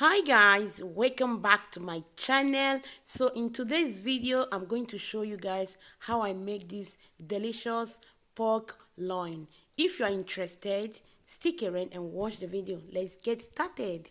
Hi guys, welcome back to my channel. So in today's video I'm going to show you guys how I make this delicious pork loin. If you are interested, stick around and watch the video. Let's get started.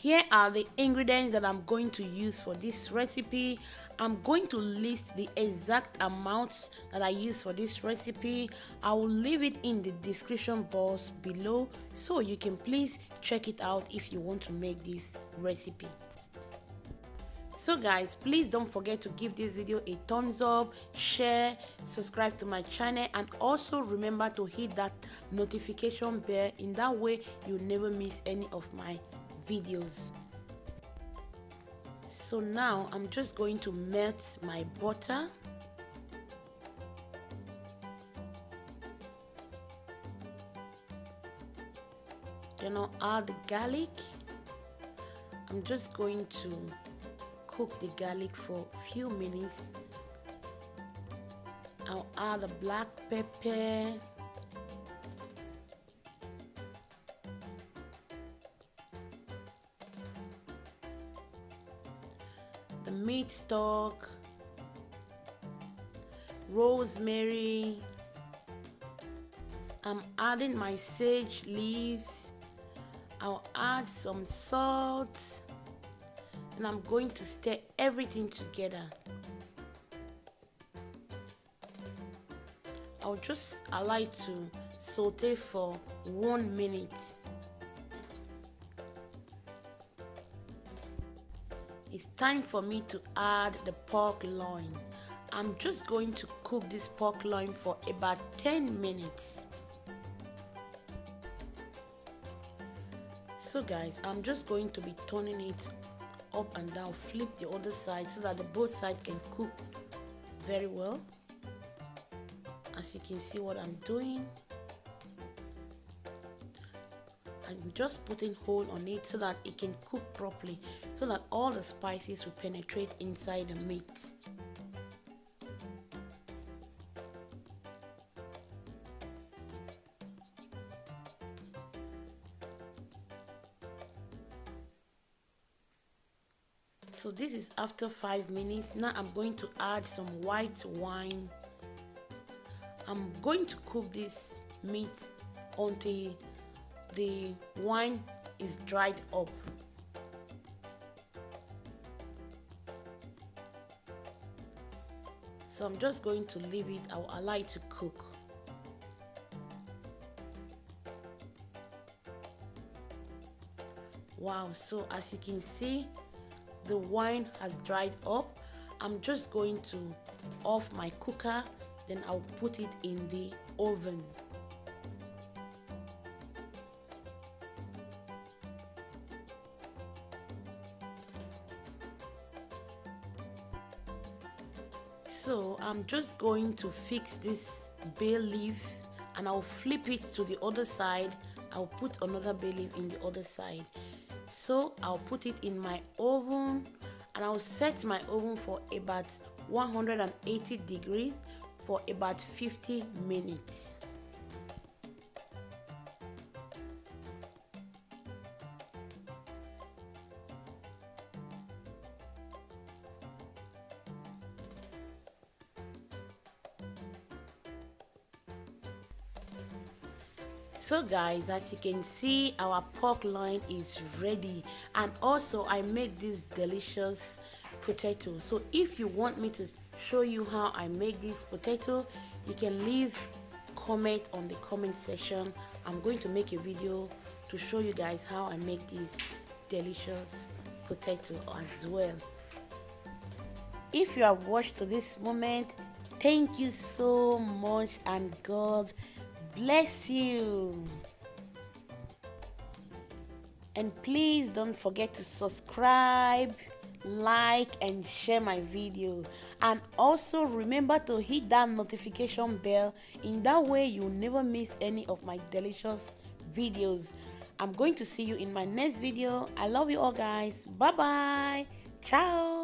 Here are the ingredients that I'm going to use for this recipe. I'm going to list the exact amounts that I use for this recipe. I will leave it in the description box below so you can please check it out if you want to make this recipe. So guys, please don't forget to give this video a thumbs up, share, subscribe to my channel, and also remember to hit that notification bell. In that way you never miss any of my videos. So now I'm just going to melt my butter. Then I'll add the garlic. I'm just going to cook the garlic for a few minutes. I'll add the black pepper, the meat stock, rosemary. I'm adding my sage leaves. I'll add some salt, and I'm going to stir everything together. I'll just allow it to saute for 1 minute. It's time for me to add the pork loin. I'm just going to cook this pork loin for about 10 minutes. So guys, I'm just going to be turning it up and down, flip the other side so that the both sides can cook very well. As you can see what I'm doing, I'm just putting hold on it so that it can cook properly, so that all the spices will penetrate inside the meat. So this is after 5 minutes. Now I'm going to add some white wine. I'm going to cook this meat until the wine is dried up. So I'm just going to leave it. I'll allow it to cook. Wow, so as you can see, the wine has dried up. I'm just going to off my cooker, then I'll put it in the oven. So I'm just going to fix this bay leaf and I'll flip it to the other side. I'll put another bay leaf in the other side. So I'll put it in my oven and I'll set my oven for about 180 degrees for about 50 minutes. So guys, as you can see, our pork loin is ready, and also I made this delicious potato. So if you want me to show you how I make this potato, you can leave comment on the comment section. I'm going to make a video to show you guys how I make this delicious potato as well. If you have watched to this moment, thank you so much and God bless you. And please don't forget to subscribe, like and share my video, and also remember to hit that notification bell. In that way you'll never miss any of my delicious videos. I'm going to see you in my next video. I love you all guys. Bye bye. Ciao.